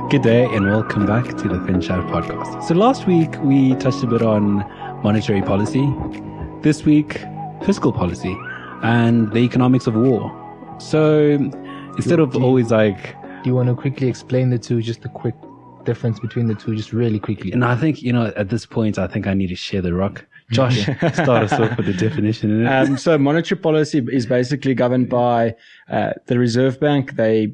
Good day and welcome back to the FinChat podcast. So last week we touched a bit on monetary policy. This week, fiscal policy and the economics of war. So instead of always like... Do you want to quickly explain the two, just the quick difference between the two, just really quickly? And I think, at this point, I think I need to share the rock. Josh, start us off with the definition. So monetary policy is basically governed by the Reserve Bank. They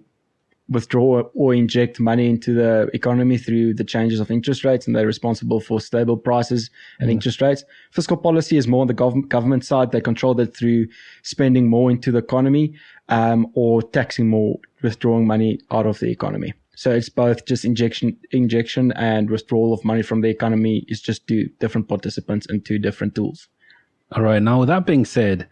withdraw or inject money into the economy through the changes of interest rates, and they're responsible for stable prices and interest rates. Fiscal policy is more on the government side. They control that through spending more into the economy or taxing more, withdrawing money out of the economy. So it's both just injection and withdrawal of money from the economy is just two different participants and two different tools. All right. Now, with that being said,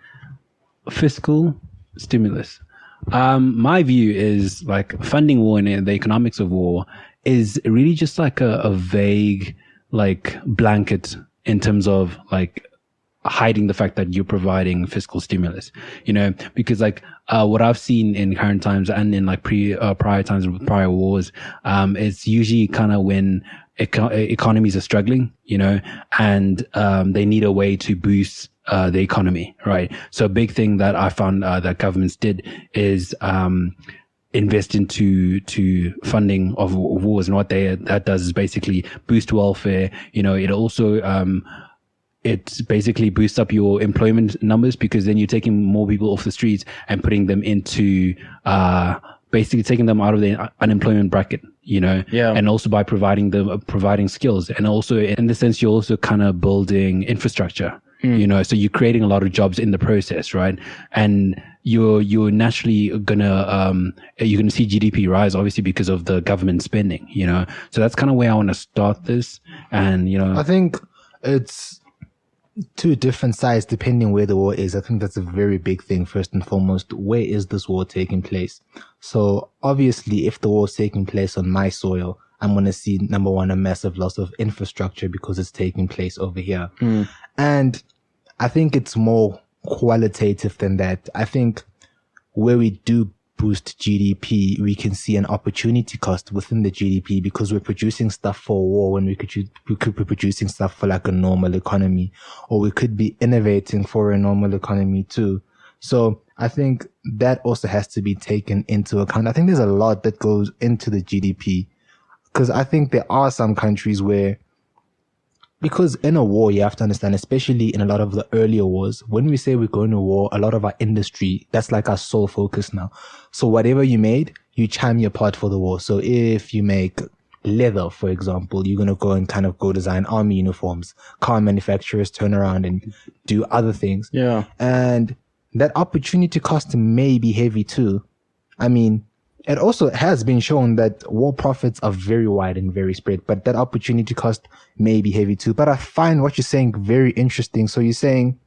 fiscal stimulus. My view is like funding war and the economics of war is really just like a vague, like blanket in terms of like hiding the fact that you're providing fiscal stimulus, because like, what I've seen in current times and in like prior times with prior wars, it's usually kind of when economies are struggling, and, they need a way to boost the economy, right? So a big thing that I found that governments did is invest into funding of wars, and what that does is basically boost welfare. It also it basically boosts up your employment numbers, because then you're taking more people off the streets and putting them into basically taking them out of the unemployment bracket, and also by providing skills, and also in the sense you're also kind of building infrastructure. So you're creating a lot of jobs in the process, right? And you're naturally gonna see GDP rise, obviously, because of the government spending, So that's kind of where I want to start this. And, I think it's two different sides depending where the war is. I think that's a very big thing. First and foremost, where is this war taking place? So obviously, if the war is taking place on my soil, I'm going to see, number one, a massive loss of infrastructure because it's taking place over here. And I think it's more qualitative than that. I think where we do boost GDP, we can see an opportunity cost within the GDP, because we're producing stuff for war when we could be producing stuff for like a normal economy, or we could be innovating for a normal economy too. So I think that also has to be taken into account. I think there's a lot that goes into the GDP, because I think there are some countries where, because in a war, you have to understand, especially in a lot of the earlier wars, when we say we're going to war, a lot of our industry, that's like our sole focus now. So whatever you made, you chime your part for the war. So if you make leather, for example, you're going to go and kind of go design army uniforms. Car manufacturers turn around and do other things. Yeah. And that opportunity cost may be heavy too. I mean, it also has been shown that war profits are very wide and very spread, but that opportunity cost may be heavy too. But I find what you're saying very interesting. So you're saying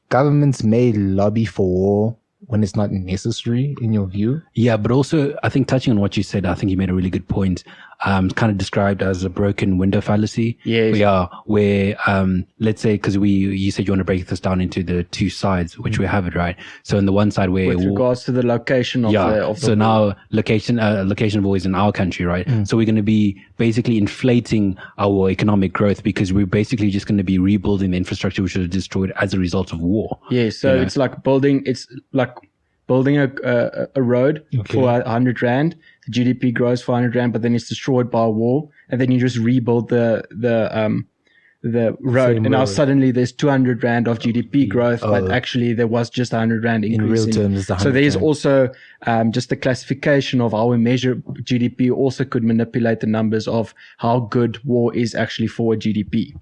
governments may lobby for war when it's not necessary, in your view? Yeah, but also I think touching on what you said, I think you made a really good point. It's kind of described as a broken window fallacy. Yes. Where let's say, because you said you want to break this down into the two sides, which we have it, right? So in the one side where with regards to the location of the so now location of war is in our country, right? So we're going to be basically inflating our economic growth, because we're basically just going to be rebuilding the infrastructure which was destroyed as a result of war. Yeah, so it's like building a road for 100 Rand. The GDP grows for 100 Rand, but then it's destroyed by a war, and then you just rebuild the road, and now suddenly there's 200 Rand of GDP growth, but actually there was just 100 Rand increase. In real terms, it's 100 So there's Rand. also just the classification of how we measure GDP also could manipulate the numbers of how good war is actually for GDP.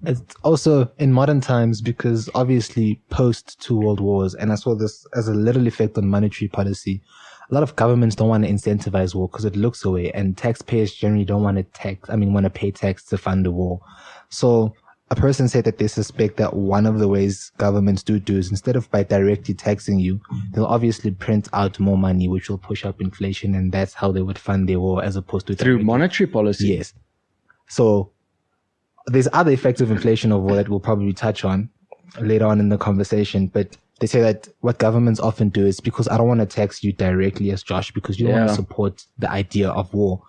It's also in modern times, because obviously post two world wars, and I saw this as a little effect on monetary policy. A lot of governments don't want to incentivize war because it looks away, and taxpayers generally don't want to pay tax to fund the war. So a person said that they suspect that one of the ways governments do is, instead of by directly taxing you, they'll obviously print out more money, which will push up inflation, and that's how they would fund their war, as opposed to through monetary policy. Yes. So there's other effects of inflation of war that we'll probably touch on later on in the conversation, but they say that what governments often do is, because I don't want to tax you directly as Josh, because you don't want to support the idea of war.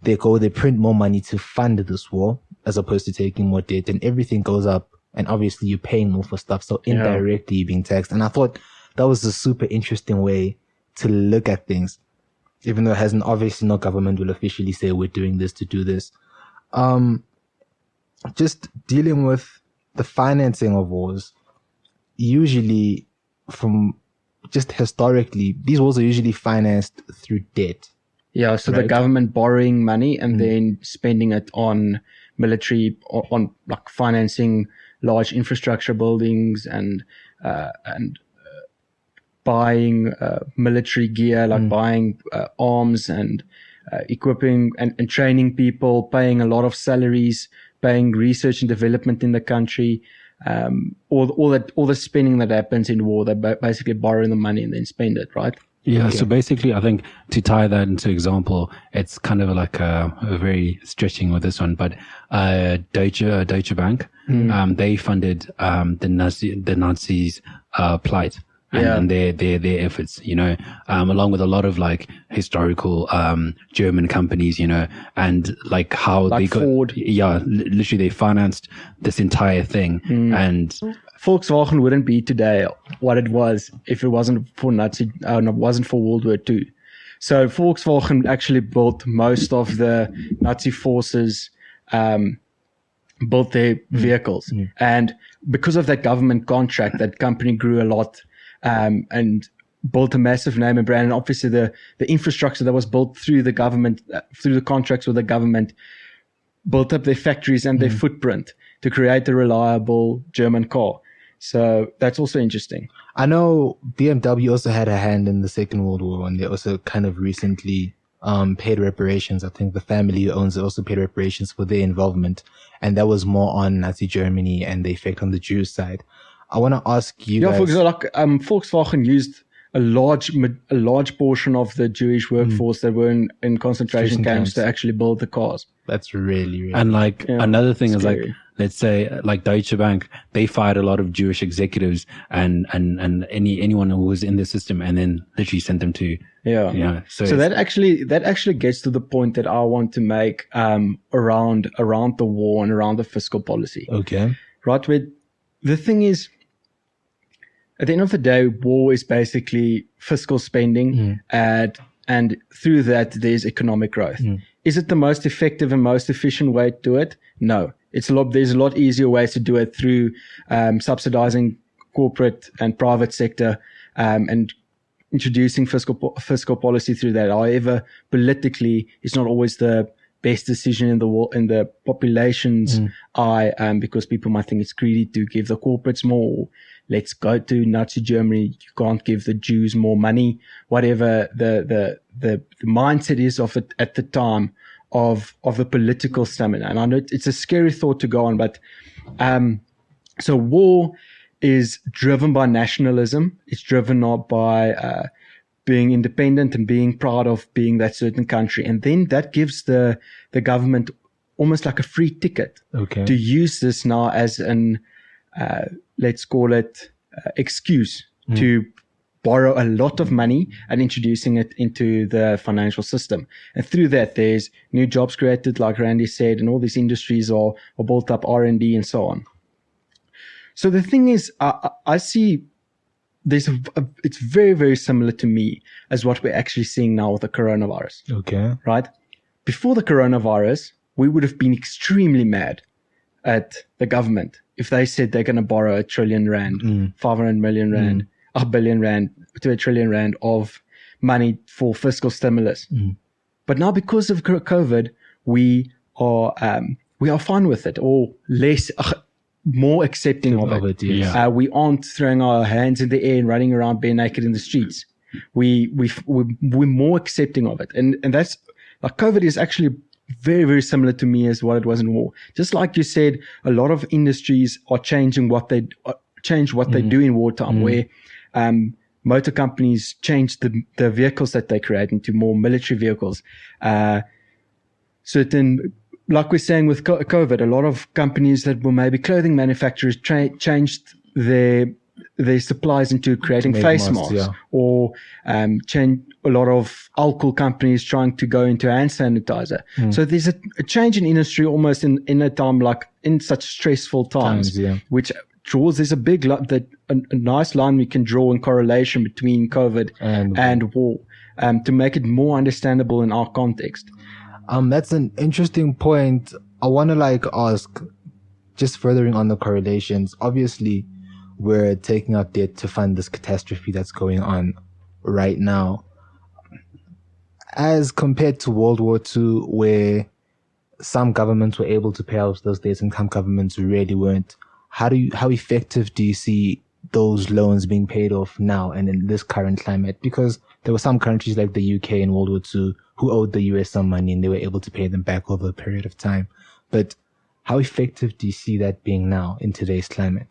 They print more money to fund this war as opposed to taking more debt, and everything goes up. And obviously you're paying more for stuff. So indirectly you're being taxed. And I thought that was a super interesting way to look at things. Even though it hasn't, obviously no government will officially say we're doing this to do this. Just dealing with the financing of wars, usually from just historically, these wars are usually financed through debt. Yeah, so the government borrowing money and then spending it on military, on like financing large infrastructure buildings and buying military gear, like buying arms and equipping and training people, paying a lot of salaries, paying research and development in the country. All the spending that happens in war, they basically borrow the money and then spend it, right? Yeah, okay. So basically, I think to tie that into example, it's kind of like a very stretching with this one, but Deutsche Bank, they funded the Nazis' plight and their efforts, you know, along with a lot of like historical German companies, you know, and like how like they got Ford. Literally they financed this entire thing and. Volkswagen wouldn't be today what it was if it wasn't for wasn't for World War II. So Volkswagen actually built most of the Nazi forces, built their vehicles. And because of that government contract, that company grew a lot, and built a massive name and brand. And obviously the infrastructure that was built through the government, through the contracts with the government, built up their factories and their footprint to create a reliable German car. So that's also interesting. I know BMW also had a hand in the Second World War, and they also kind of recently paid reparations. I think the family who owns it also paid reparations for their involvement, and that was more on Nazi Germany and the effect on the Jews side. I want to ask you guys. For example, like Volkswagen used a large portion of the Jewish workforce that were in concentration camps to actually build the cars. That's really and like another thing is like, let's say like Deutsche Bank, they fired a lot of Jewish executives and anyone who was in the system, and then literally sent them to So that actually gets to the point that I want to make around the war and around the fiscal policy. Okay. Right, where the thing is, at the end of the day, war is basically fiscal spending, and through that, there's economic growth. Is it the most effective and most efficient way to do it? No. There's a lot easier ways to do it through subsidizing corporate and private sector and introducing fiscal policy through that. However, politically, it's not always the best decision in the population's eye, because people might think it's greedy to give the corporates more. Let's go to Nazi Germany. You can't give the Jews more money. Whatever the mindset is of it at the time of the political stamina. And I know it's a scary thought to go on, but so war is driven by nationalism. It's driven not by being independent and being proud of being that certain country. And then that gives the government almost like a free ticket to use this now as an, let's call it, excuse to borrow a lot of money and introducing it into the financial system. And through that, there's new jobs created, like Randy said, and all these industries are built up, R&D and so on. So the thing is, I see it's very, very similar to me as what we're actually seeing now with the coronavirus. Okay. Right? Before the coronavirus, we would have been extremely mad at the government if they said they're going to borrow R1 trillion, 500 million rand, R1 billion rand to R1 trillion rand of money for fiscal stimulus. But now because of COVID, we are fine with it, or less, more accepting of it. We aren't throwing our hands in the air and running around bare naked in the streets. We're more accepting of it. And that's like COVID is actually very, very similar to me as what it was in war. Just like you said, a lot of industries are changing what they do in wartime, where motor companies change the vehicles that they create into more military vehicles. Certain, like we're saying with COVID, a lot of companies that were maybe clothing manufacturers changed their their supplies into creating make face masks, masks, yeah. or change a lot of alcohol companies trying to go into hand sanitizer. So there's a change in industry almost in a time like in such stressful times, yeah. which draws, there's a big, a nice line we can draw in correlation between COVID and war, to make it more understandable in our context. That's an interesting point. I want to ask, just furthering on the correlations, obviously we're taking out debt to fund this catastrophe that's going on right now. As compared to World War II, where some governments were able to pay off those debts and some governments really weren't, how effective do you see those loans being paid off now and in this current climate? Because there were some countries like the UK in World War II who owed the US some money and they were able to pay them back over a period of time. But how effective do you see that being now in today's climate?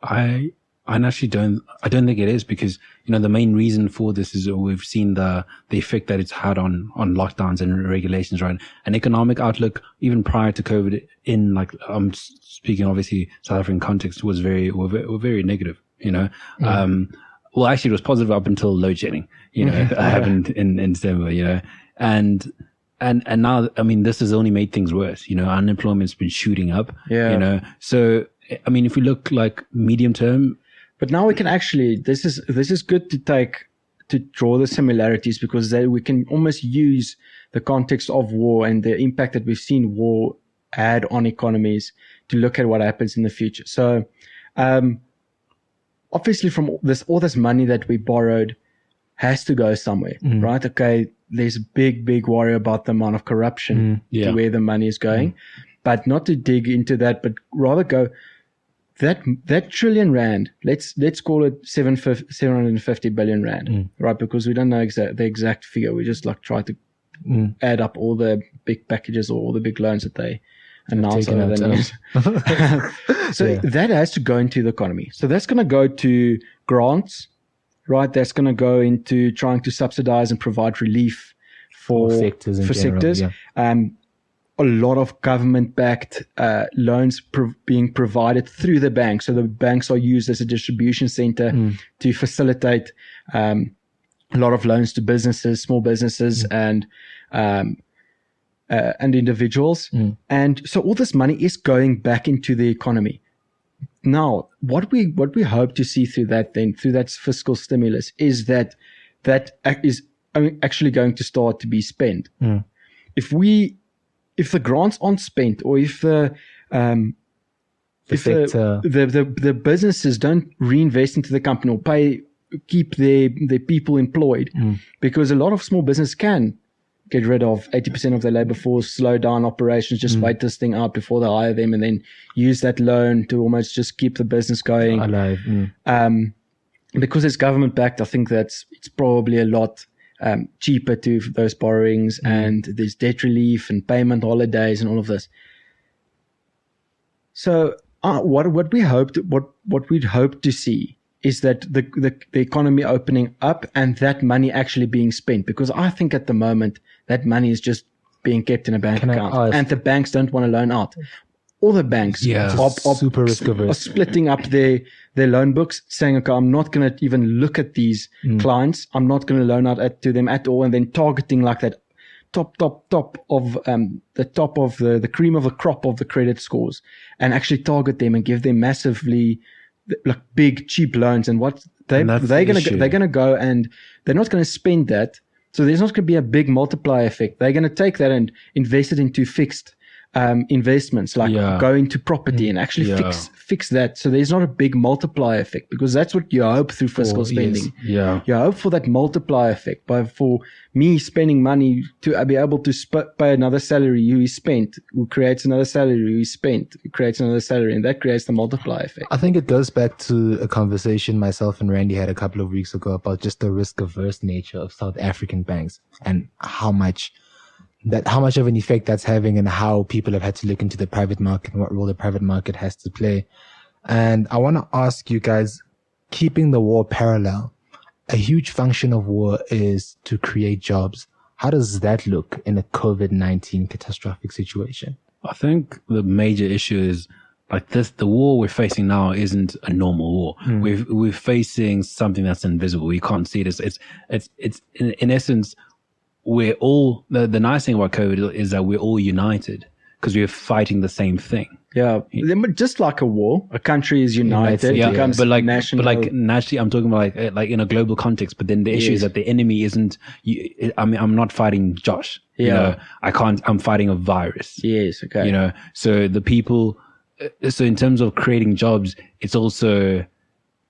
I actually don't think it is, because, the main reason for this is we've seen the effect that it's had on lockdowns and regulations, right? An economic outlook, even prior to COVID, I'm speaking obviously South African context, were very negative, well, actually it was positive up until load shedding, happened in December, and now, this has only made things worse, unemployment's been shooting up, so, if we look medium term. But now we can actually, this is good to draw the similarities, because we can almost use the context of war and the impact that we've seen war had on economies to look at what happens in the future. So, obviously from all this money that we borrowed has to go somewhere, right? Okay, there's a big worry about the amount of corruption to where the money is going, but not to dig into that, but rather go, that trillion rand, let's call it 750 billion rand, right? Because we don't know the exact figure. We just try to add up all the big packages or all the big loans that they announce over the news. So that has to go into the economy. So that's going to go to grants, right? That's going to go into trying to subsidize and provide relief for sectors. A lot of government-backed loans being provided through the bank. So the banks are used as a distribution center to facilitate a lot of loans to businesses, small businesses, and individuals. And so all this money is going back into the economy. Now, what we hope to see through that fiscal stimulus is that is actually going to start to be spent. If the grants aren't spent, or if the businesses don't reinvest into the company or keep their people employed, because a lot of small business can get rid of 80% of their labor force, slow down operations, just wait this thing out before they hire them, and then use that loan to almost just keep the business going alive. Because it's government backed. I think it's probably a lot cheaper to those borrowings, and there's debt relief and payment holidays and all of this. So what we'd hope to see is that the economy opening up and that money actually being spent, because I think at the moment that money is just being kept in a bank account, and the banks don't want to loan out. All the banks are super risk averse, are splitting up their loan books, saying, okay, I'm not going to even look at these clients. I'm not going to loan out to them at all. And then targeting that top of the top of the cream of the crop of the credit scores, and actually target them and give them massively big cheap loans. And what they're going to go, and they're not going to spend that. So there's not going to be a big multiplier effect. They're going to take that and invest it into fixed investments, go into property and actually fix that. So there's not a big multiplier effect, because that's what you hope through fiscal spending. You hope for that multiplier effect, but for me spending money to be able to pay another salary who is spent, who creates another salary who is spent, who creates another salary, and that creates the multiplier effect. I think it goes back to a conversation myself and Randy had a couple of weeks ago about just the risk averse nature of South African banks, and how much of an effect that's having, and how people have had to look into the private market and what role the private market has to play. And I want to ask you guys, keeping the war parallel, a huge function of war is to create jobs. How does that look in a COVID-19 catastrophic situation? I think the major issue is like this, the war we're facing now isn't a normal war. We're facing something that's invisible. We can't see it. It's in essence, we're all, the nice thing about COVID is that we're all united because we're fighting the same thing. Yeah, just like a war, a country is united. Yeah, becomes but national. naturally, I'm talking about like in a global context. But then the issue is that the enemy isn't. I mean, I'm not fighting Josh. Yeah, you know, I can't. I'm fighting a virus. Yes. Okay. You know, so the people. So in terms of creating jobs, it's also,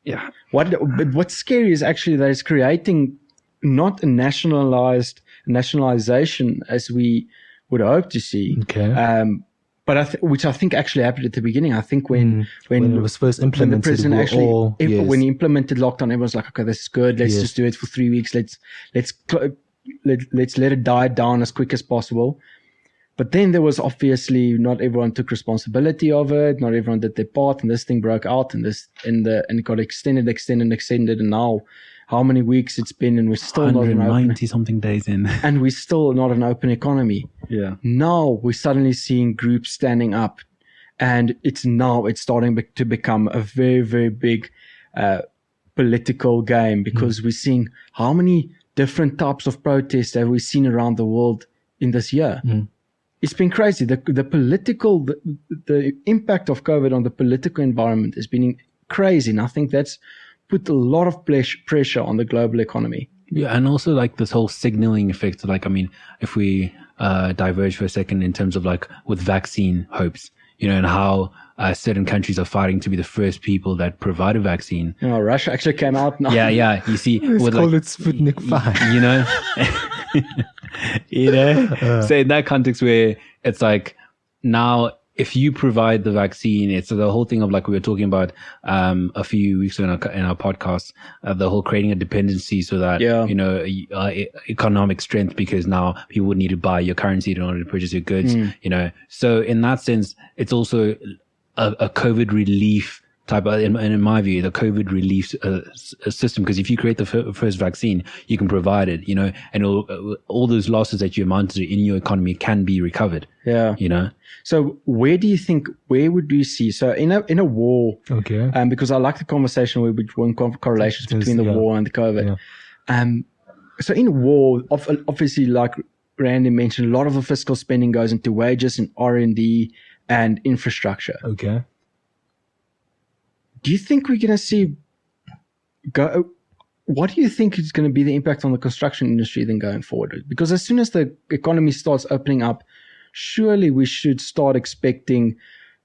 yeah. But what's scary is actually that it's creating not a nationalization as we would hope to see. Okay. But which I think actually happened at the beginning. I think when it was first implemented, when the president actually when he yes. implemented lockdown, everyone's like, okay, this is good. Let's just do it for 3 weeks. Let's let it die down as quick as possible. But then there was obviously not everyone took responsibility of it. Not everyone did their part, and this thing broke out, and it got extended, and now how many weeks it's been, and we're still not an 190 something days in, and we're still not an open economy. Yeah. Now we're suddenly seeing groups standing up, and it's starting to become a very, very big political game because we're seeing how many different types of protests have we seen around the world in this year. It's been crazy. The impact of COVID on the political environment has been crazy, and I think that's put a lot of pressure on the global economy. Yeah, and also like this whole signaling effect. Like, I mean, if we diverge for a second in terms of like with vaccine hopes, you know, and how certain countries are fighting to be the first people that provide a vaccine. You know, Russia actually came out now. Yeah. You see, Let's call it Sputnik 5. You know, so in that context where it's like now if you provide the vaccine, it's the whole thing of like we were talking about a few weeks ago in our podcast, the whole creating a dependency so that you know economic strength, because now people would need to buy your currency in order to purchase your goods. You know, so in that sense, it's also a COVID relief type of, in my view, the COVID relief system, because if you create the first vaccine, you can provide it, you know, and all those losses that you amounted to in your economy can be recovered. Yeah. You know? So where would you see, so in a war, okay, because I like the conversation where we want correlations between the war and the COVID. Yeah. So in a war, obviously, like Randy mentioned, a lot of the fiscal spending goes into wages and R&D and infrastructure. Okay. Do you think we're going to see what do you think is going to be the impact on the construction industry then going forward? Because as soon as the economy starts opening up, surely we should start expecting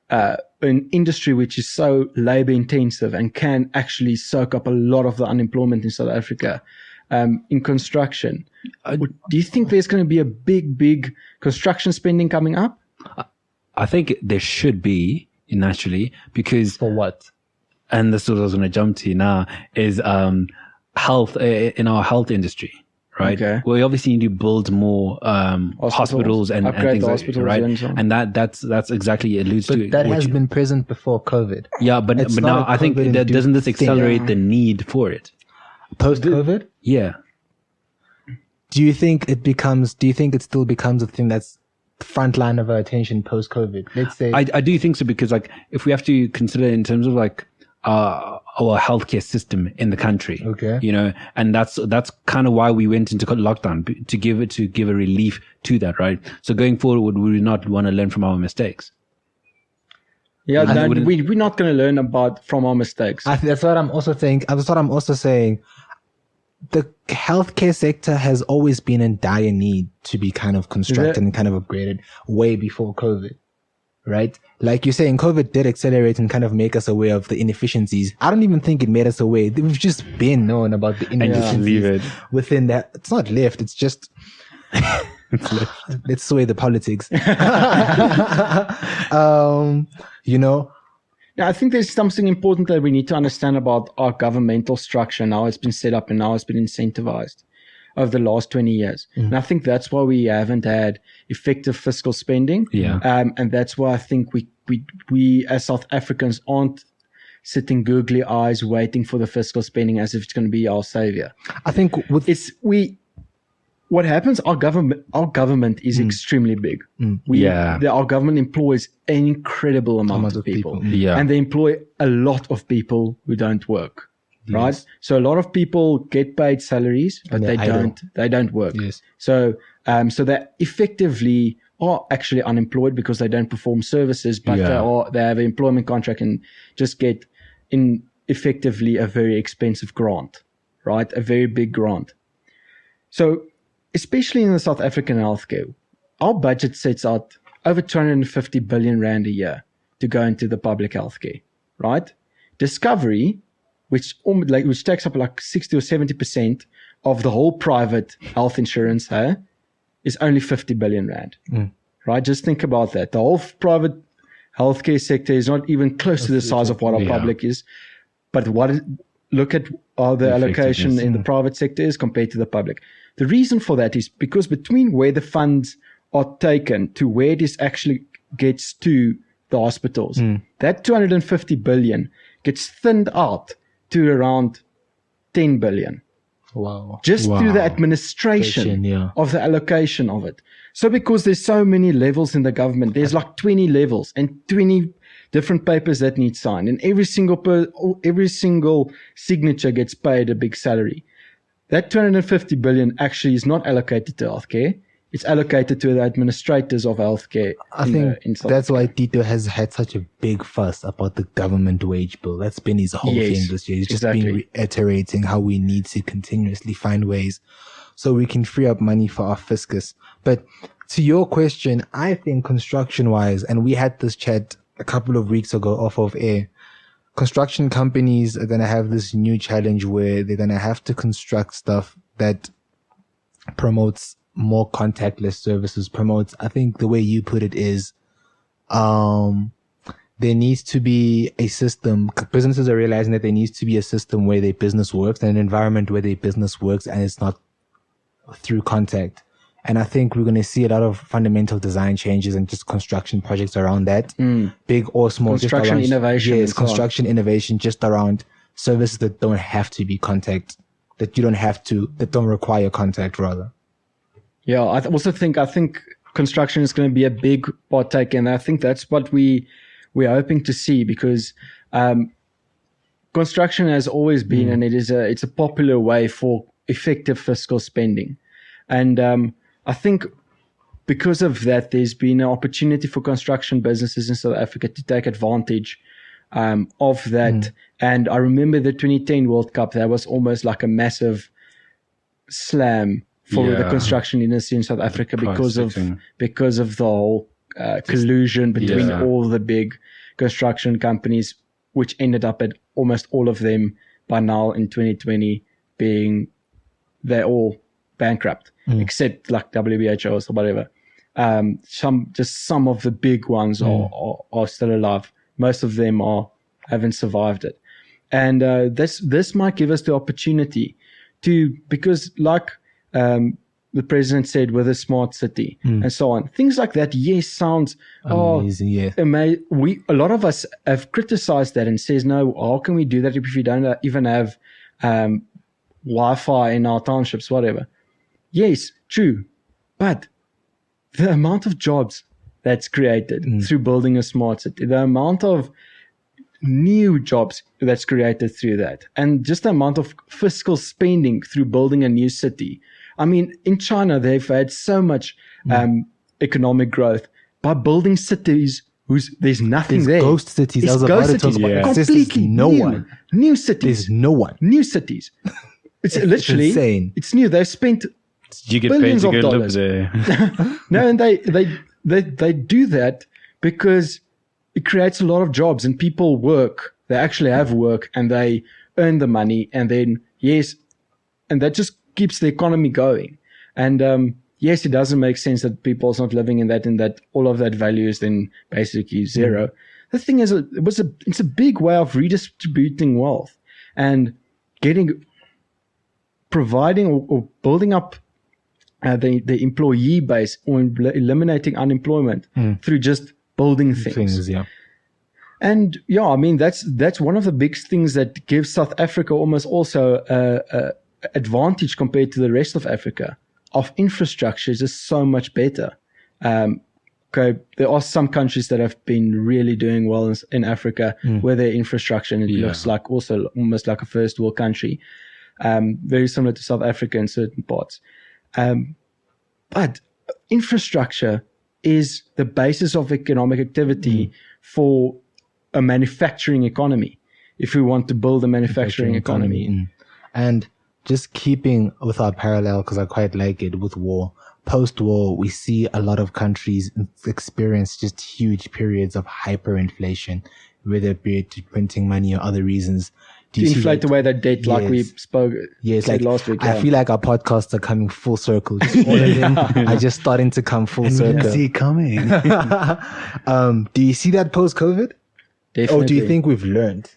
an industry which is so labor intensive and can actually soak up a lot of the unemployment in South Africa in construction. Do you think there's going to be a big construction spending coming up? I think there should be, naturally, because... For what? And this is what I was going to jump to now, is health in our health industry, right? Okay. We obviously need to build more hospitals and things like that, right? And that's exactly alludes to. But that has been present before COVID. Yeah, but now I think doesn't this accelerate the need for it post COVID? Yeah. Do you think it still becomes a thing that's front line of our attention post COVID? Let's say I do think so, because like if we have to consider in terms of like our healthcare system in the country, okay, you know, and that's kind of why we went into lockdown, to give a relief to that, right? So going forward, we would not want to learn from our mistakes. Yeah, we're not going to learn from our mistakes. That's what I'm also saying. That's what I'm also saying. The healthcare sector has always been in dire need to be kind of constructed and kind of upgraded way before COVID, right? Like you're saying, COVID did accelerate and kind of make us aware of the inefficiencies. I don't even think it made us aware. We've just been known about the inefficiencies within that. It's not left. It's just... let's sway the politics. You know? Now, I think there's something important that we need to understand about our governmental structure and how it's been set up and how it's been incentivized over the last 20 years. And I think that's why we haven't had effective fiscal spending. Yeah. And that's why I think we as South Africans aren't sitting googly eyes waiting for the fiscal spending as if it's going to be our savior. I think what happens? Our government is extremely big. Our government employs an incredible amount of people. And they employ a lot of people who don't work. Right? So a lot of people get paid salaries, but they don't work. So they effectively are actually unemployed because they don't perform services, but they have an employment contract and just get effectively a very expensive grant, right? A very big grant. So especially in the South African healthcare, our budget sets out over 250 billion rand a year to go into the public healthcare, right? Discovery, which takes up like 60 or 70% of the whole private health insurance, is only 50 billion rand, right? Just think about that. The whole private healthcare sector is not even close to the size of what our public is. But look at how the allocation in the private sector is compared to the public. The reason for that is because between where the funds are taken to where this actually gets to the hospitals, that 250 billion gets thinned out to around 10 billion. Wow. Just through the administration of the allocation of it. So because there's so many levels in the government, there's like 20 levels and 20 different papers that need signed, and every single signature gets paid a big salary. That 250 billion actually is not allocated to healthcare. It's allocated to the administrators of healthcare. I think that's why Tito has had such a big fuss about the government wage bill. That's been his whole thing this year. He's just been reiterating how we need to continuously find ways so we can free up money for our fiscus. But to your question, I think construction-wise, and we had this chat a couple of weeks ago off of air, construction companies are going to have this new challenge where they're going to have to construct stuff that promotes more contactless services, I think the way you put it is, there needs to be a system. Businesses are realizing that there needs to be a system where their business works and an environment where their business works and it's not through contact. And I think we're going to see a lot of fundamental design changes and just construction projects around that, big or small. Construction innovation. Yes, construction innovation just around services that don't have to be contact, that don't require contact rather. Yeah, I think construction is going to be a big partake, and I think that's what we're hoping to see, because construction has always been, and it's a popular way for effective fiscal spending, and I think because of that, there's been an opportunity for construction businesses in South Africa to take advantage of that. And I remember the 2010 World Cup; that was almost like a massive slam for the construction industry in South Africa because of the whole collusion between all the big construction companies, which ended up at almost all of them by now in 2020 they're all bankrupt, except like WBHO or whatever. Some of the big ones are still alive. Most of them haven't survived it, and this might give us the opportunity to, because like the president said, with a smart city and so on, things like that. Yes, sounds amazing. A lot of us have criticized that and says, no, how can we do that if we don't even have Wi-Fi in our townships, whatever? Yes, true, but the amount of jobs that's created through building a smart city, the amount of new jobs that's created through that, and just the amount of fiscal spending through building a new city. I mean, in China, they've had so much economic growth by building cities there's nothing there. Ghost cities. It's ghost cities. Completely new cities. There's no one. New cities. It's literally insane. It's new. They've spent you get billions paid to of go dollars. live there. No, and they do that because it creates a lot of jobs and people work. They actually have work and they earn the money, and then and that just keeps the economy going. And yes, it doesn't make sense that people's not living in that, and that all of that value is then basically zero. The thing is, it's a big way of redistributing wealth and providing or building up the employee base, or eliminating unemployment through just building things. And I mean, that's one of the big things that gives South Africa almost also advantage compared to the rest of Africa. of infrastructure is just so much better. Okay, there are some countries that have been really doing well in Africa where their infrastructure, and it looks like also almost like a first world country, very similar to South Africa in certain parts. But infrastructure is the basis of economic activity for a manufacturing economy. If we want to build a manufacturing economy. And just keeping with our parallel, because I quite like it with war, post-war, we see a lot of countries experience just huge periods of hyperinflation, whether it be to printing money or other reasons. To inflate away that debt, like we spoke like last week. I feel like our podcasts are coming full circle. Just all of them are just starting to come full circle. We didn't see it coming. Do you see that post-COVID? Definitely. Or do you think we've learned?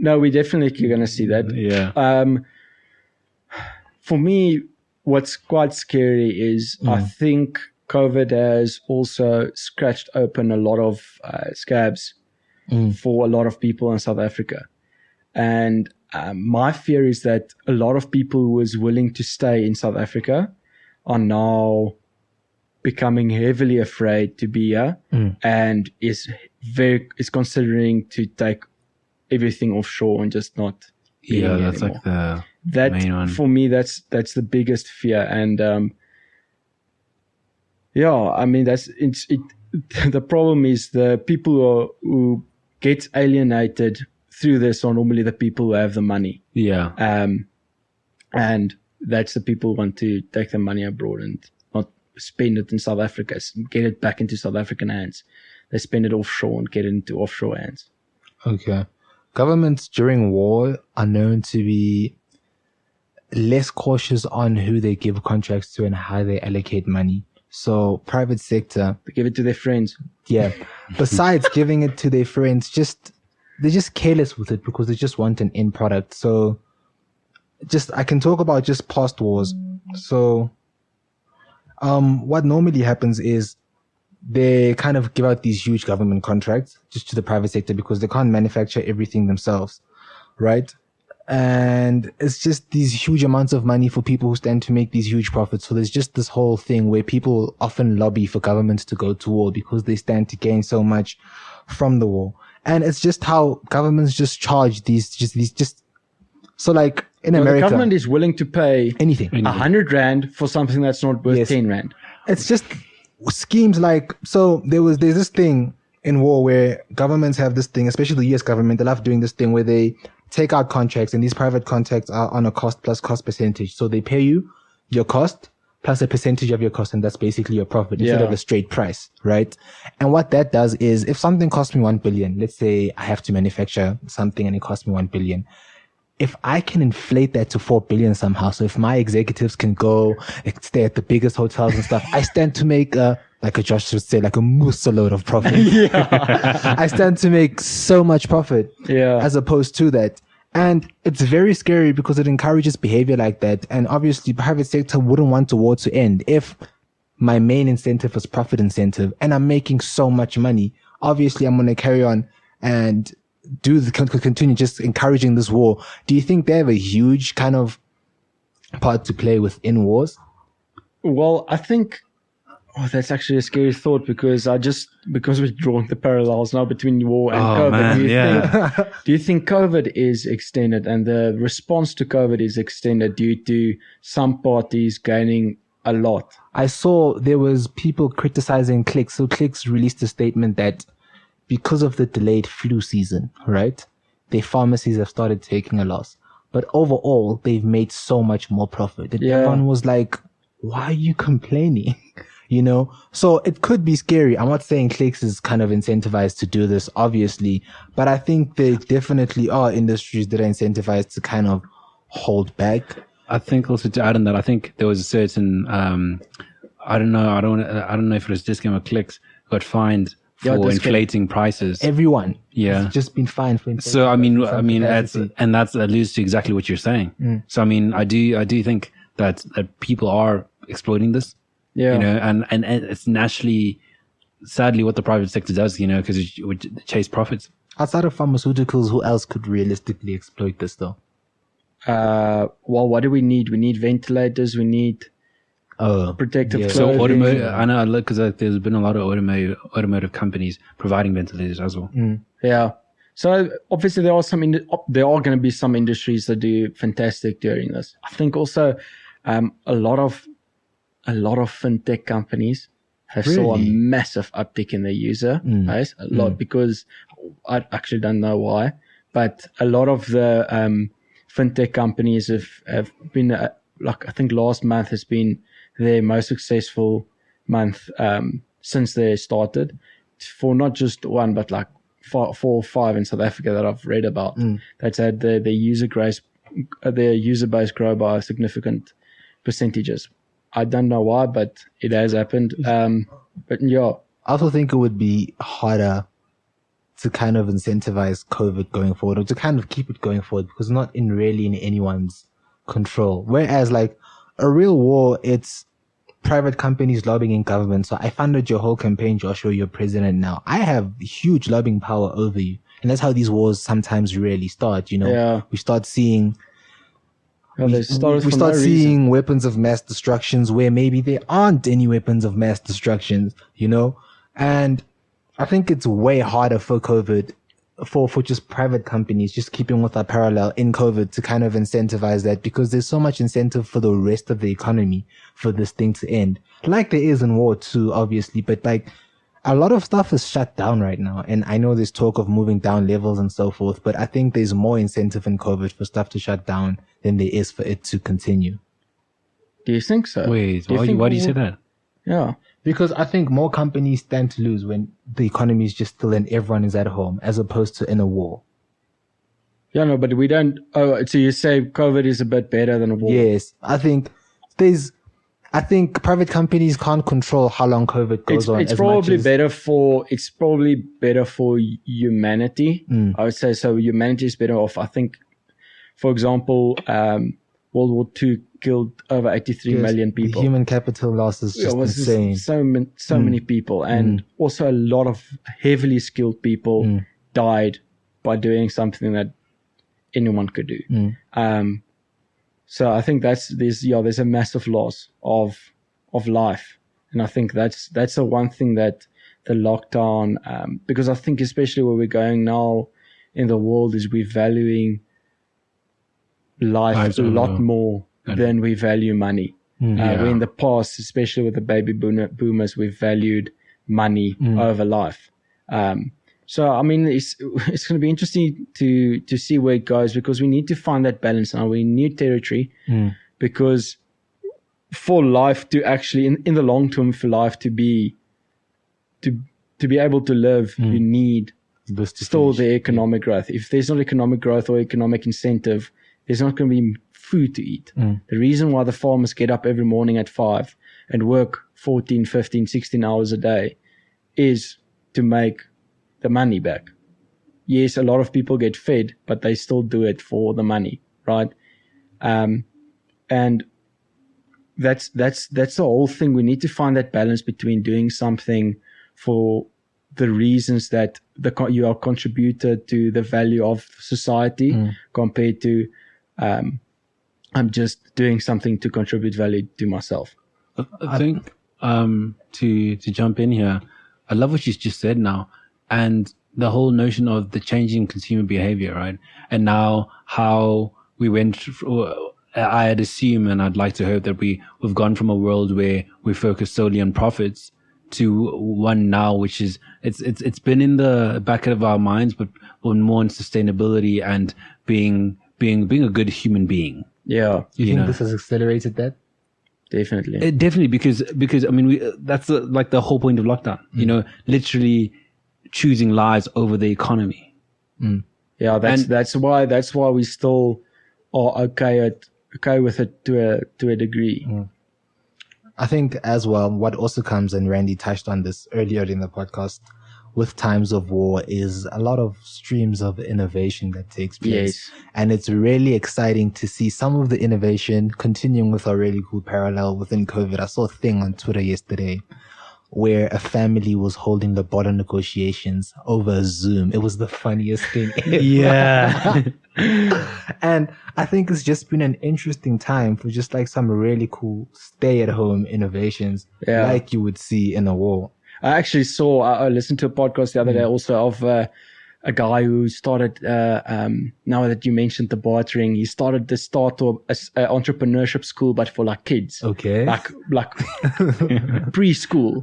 No, we definitely going to see that. Yeah. For me, what's quite scary is I think COVID has also scratched open a lot of scabs for a lot of people in South Africa. And my fear is that a lot of people who was willing to stay in South Africa are now becoming heavily afraid to be here and is considering to take everything offshore and just not that's anymore. like the main one. For me, that's the biggest fear. And I mean, the problem is the people who get alienated through this are normally the people who have the money. Yeah. And that's the people who want to take the money abroad and not spend it in South Africa, get it back into South African hands. They spend it offshore and get it into offshore hands. Okay. Governments during war are known to be less cautious on who they give contracts to and how they allocate money. So private sector, They give it to their friends. yeah. Besides giving it to their friends, they're just careless with it because they just want an end product. So I can talk about just past wars. So what normally happens is they kind of give out these huge government contracts just to the private sector because they can't manufacture everything themselves, right? And it's just these huge amounts of money for people who stand to make these huge profits. So there's just this whole thing where people often lobby for governments to go to war because they stand to gain so much from the war. And it's just how governments just charge so like in America, the government is willing to pay anything. 100 Rand for something that's not worth 10 Rand. It's just schemes like, so there's this thing in war where governments have this thing, especially the US government, they love doing this thing where they take out contracts, and these private contracts are on a cost plus cost percentage. So they pay you your cost plus a percentage of your cost, and that's basically your profit instead of a straight price, right? And what that does is, if something costs me 1 billion, let's say I have to manufacture something and it costs me 1 billion. If I can inflate that to 4 billion somehow, so if my executives can go stay at the biggest hotels and stuff, I stand to make like a Josh would say, like a moose load of profit. I stand to make so much profit as opposed to that. And it's very scary because it encourages behavior like that. And obviously private sector wouldn't want the war to end if my main incentive was profit incentive and I'm making so much money. Obviously I'm going to carry on and continue just encouraging this war. Do you think they have a huge kind of part to play within wars? Well, I think that's actually a scary thought because we're drawing the parallels now between war and COVID. Do you think COVID is extended and the response to COVID is extended due to some parties gaining a lot? I saw there was people criticizing Clicks. So Clicks released a statement that because of the delayed flu season, right, their pharmacies have started taking a loss. But overall, they've made so much more profit. And everyone was like, why are you complaining? You know, so it could be scary. I'm not saying Clicks is kind of incentivized to do this, obviously, but I think there definitely are industries that are incentivized to kind of hold back. I think also to add on that, I think there was a certain, I don't know if it was Discount or Clicks got fined for inflating prices. Everyone, has just been fined for inflating. So I mean, that alludes to exactly what you're saying. So I mean, I do think that people are exploiting this. Yeah. You know, and it's naturally, sadly, what the private sector does, you know, because it would chase profits. Outside of pharmaceuticals, who else could realistically exploit this though? Well, what do we need? We need ventilators. We need protective yeah. So clothing. automotive, I know, because there's been a lot of automotive companies providing ventilators as well. Yeah. So obviously there are going to be some industries that do fantastic during this. I think also a lot of fintech companies have saw a Really? massive uptick in their user base. A lot, because I actually don't know why, but a lot of the fintech companies have been like, I think last month has been their most successful month since they started, for not just one but like 4 or 5 in South Africa that I've read about. That's had their user base grow by significant percentages. I don't know why, but it has happened. But yeah, I also think it would be harder to kind of incentivize COVID going forward, or to kind of keep it going forward, because not really in anyone's control. Whereas like a real war, it's private companies lobbying in government. So I funded your whole campaign, Joshua, you're president now. I have huge lobbying power over you. And that's how these wars sometimes really start, Yeah. We start seeing they started we for start no seeing reason. weapons of mass destructions where maybe there aren't any weapons of mass destruction, and I think it's way harder for COVID, for just private companies, just keeping with our parallel in COVID, to kind of incentivize that, because there's so much incentive for the rest of the economy for this thing to end, like there is in war too, obviously. But like, a lot of stuff is shut down right now. And I know there's talk of moving down levels and so forth, but I think there's more incentive in COVID for stuff to shut down than there is for it to continue. Do you think so? Wait, Do you think why do you say that? Yeah. Because I think more companies stand to lose when the economy is just still and everyone is at home, as opposed to in a war. Yeah, no, but we don't. Oh, so you say COVID is a bit better than a war? Yes, I think private companies can't control how long COVID goes on. It's probably better for humanity. I would say so. Humanity is better off. I think, for example, World War II killed over 83 million people. The human capital loss is just insane. So many people, and also a lot of heavily skilled people died by doing something that anyone could do. So I think there's a massive loss of life, and I think that's the one thing that the lockdown, because I think especially where we're going now in the world is we're valuing life a lot more than we value money. Where in the past, especially with the baby boomers, we've valued money over life. So I mean, it's going to be interesting to see where it goes, because we need to find that balance now. We're in new territory, because for life to actually, in the long term, for life to be able to live, you need still the economic growth. If there's not economic growth or economic incentive, there's not going to be food to eat. The reason why the farmers get up every morning at 5 and work 14, 15, 16 hours a day is to make the money back. Yes, a lot of people get fed, but they still do it for the money, right? And that's the whole thing. We need to find that balance between doing something for the reasons that you are contributed to the value of society, compared to I'm just doing something to contribute value to myself. I think to jump in here, I love what you just said now, and the whole notion of the changing consumer behavior, right? And now how we went. I'd assume, and I'd like to hope that we've gone from a world where we focus solely on profits to one now, which is it's been in the back of our minds, but more on sustainability and being a good human being. Yeah, you think this has accelerated that? Definitely. Definitely, because I mean, that's the whole point of lockdown. Literally choosing lives over the economy. Yeah, that's why we still are okay with it to a degree. I think as well, what also comes, and Randy touched on this earlier in the podcast, with times of war is a lot of streams of innovation that takes place. Yes. And it's really exciting to see some of the innovation continuing with our really cool parallel within COVID. I saw a thing on Twitter yesterday where a family was holding the border negotiations over Zoom. It was the funniest thing ever. Yeah. And I think it's just been an interesting time for just like some really cool stay-at-home innovations Yeah. like you would see in a war. I actually saw, I listened to a podcast the other day also of a guy who started, now that you mentioned the bartering, he started the startup entrepreneurship school, but for like kids. Okay. Like preschool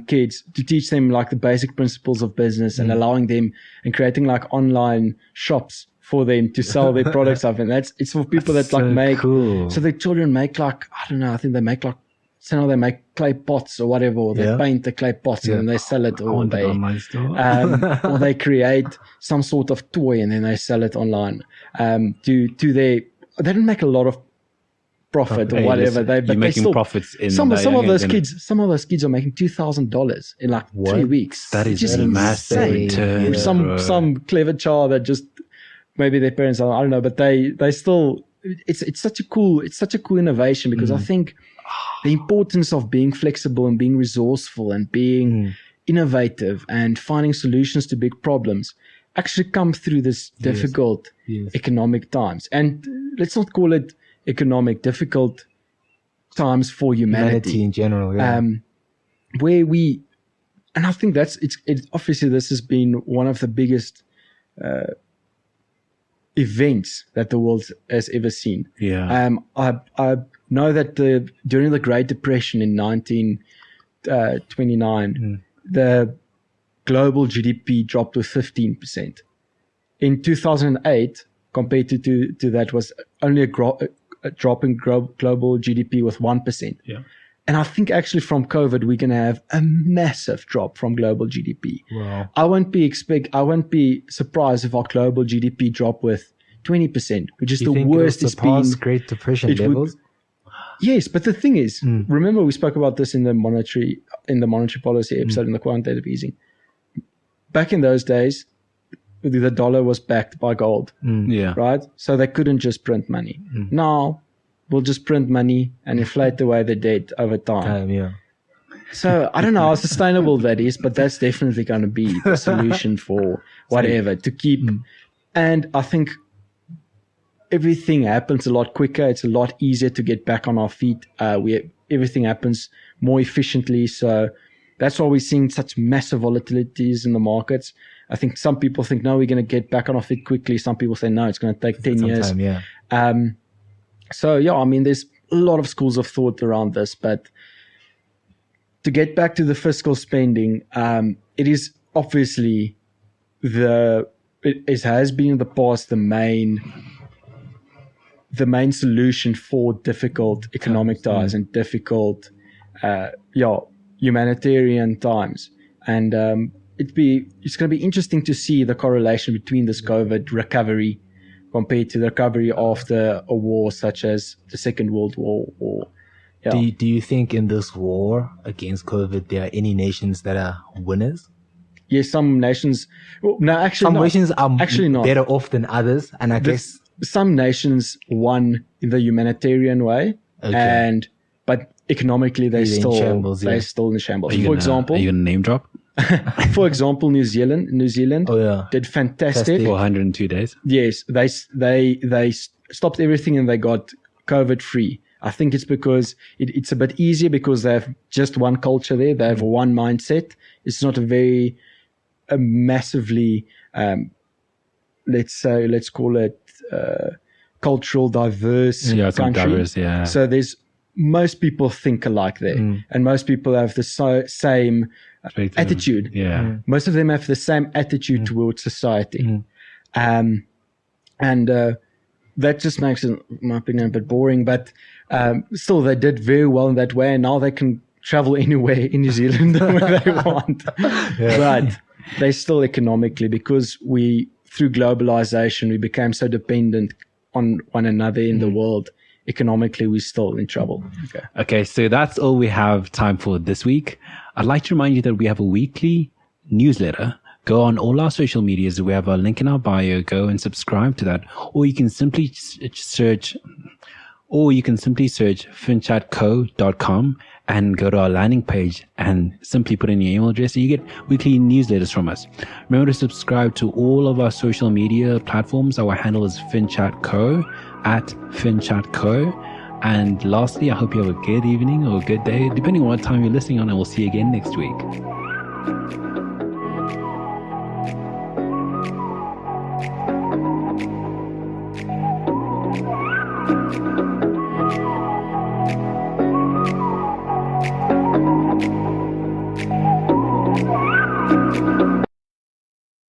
kids, to teach them like the basic principles of business and allowing them and creating like online shops for them to sell their products off. And it's for people that like make, cool. so the children make like, I don't know, I think they make like, so now they make clay pots or whatever, or they paint the clay pots and then they sell it, or or they create some sort of toy and then they sell it online. They don't make a lot of profit or whatever. You're making still, profits in some of those kids are making $2,000 in like 3 weeks. That is just massive insane. return. Some clever child that just, maybe their parents are, I don't know, but they still, it's such a cool innovation, because I think the importance of being flexible and being resourceful and being innovative and finding solutions to big problems actually come through this difficult economic times. And let's not call it difficult times for humanity in general. Yeah. Where we, and I think obviously this has been one of the biggest events that the world has ever seen. Yeah. I know that during the Great Depression in 1929, the global GDP dropped to 15%. In 2008, compared to that, was only a drop in global GDP with 1%. Yeah. And I think actually from COVID, we're going to have a massive drop from global GDP. Wow. I won't be surprised if our global GDP drop with 20%, which is the worst it's been. Great Depression levels? Yes, but the thing is, remember we spoke about this in the monetary policy episode in the quantitative easing. Back in those days, the dollar was backed by gold. Yeah. Right? So they couldn't just print money. Now, we'll just print money and inflate away the debt over time. So I don't know how sustainable that is, but that's definitely going to be the solution for whatever, to keep. And I think everything happens a lot quicker. It's a lot easier to get back on our feet. Everything happens more efficiently. So that's why we're seeing such massive volatilities in the markets. I think some people think, no, we're going to get back on our feet quickly. Some people say, no, it's going to take 10 years. So, yeah, I mean, there's a lot of schools of thought around this. But to get back to the fiscal spending, it is obviously it has been in the past the main solution for difficult economic times and difficult humanitarian times. And it's going to be interesting to see the correlation between this COVID recovery compared to the recovery after a war such as the Second World War. Do you think in this war against COVID there are any nations that are winners? Yes, some nations. Well, no, actually, some not. nations are actually not better off than others, and I guess some nations won in the humanitarian way, but economically they're still in shambles. For example, are you gonna name drop? For example, New Zealand did fantastic for 102 days. Yes, they stopped everything and they got COVID free. I think it's because it's a bit easier because they have just one culture there. They have one mindset. It's not a massively, let's call it cultural diverse country. Diverse, yeah. So most people think alike there, and most people have the same attitude. Yeah. Most of them have the same attitude towards society. And that just makes it, in my opinion, a bit boring, but still they did very well in that way, and now they can travel anywhere in New Zealand where they want. But they still economically, because through globalization, we became so dependent on one another in the world. Economically, we're still in trouble. Okay, so that's all we have time for this week. I'd like to remind you that we have a weekly newsletter. Go on all our social medias. We have a link in our bio. Go and subscribe to that. Or you can simply search or you can simply search finchatco.com and go to our landing page and simply put in your email address, and you get weekly newsletters from us. Remember to subscribe to all of our social media platforms. Our handle is finchatco, @finchatco. And lastly, I hope you have a good evening or a good day, depending on what time you're listening on, and we'll see you again next week.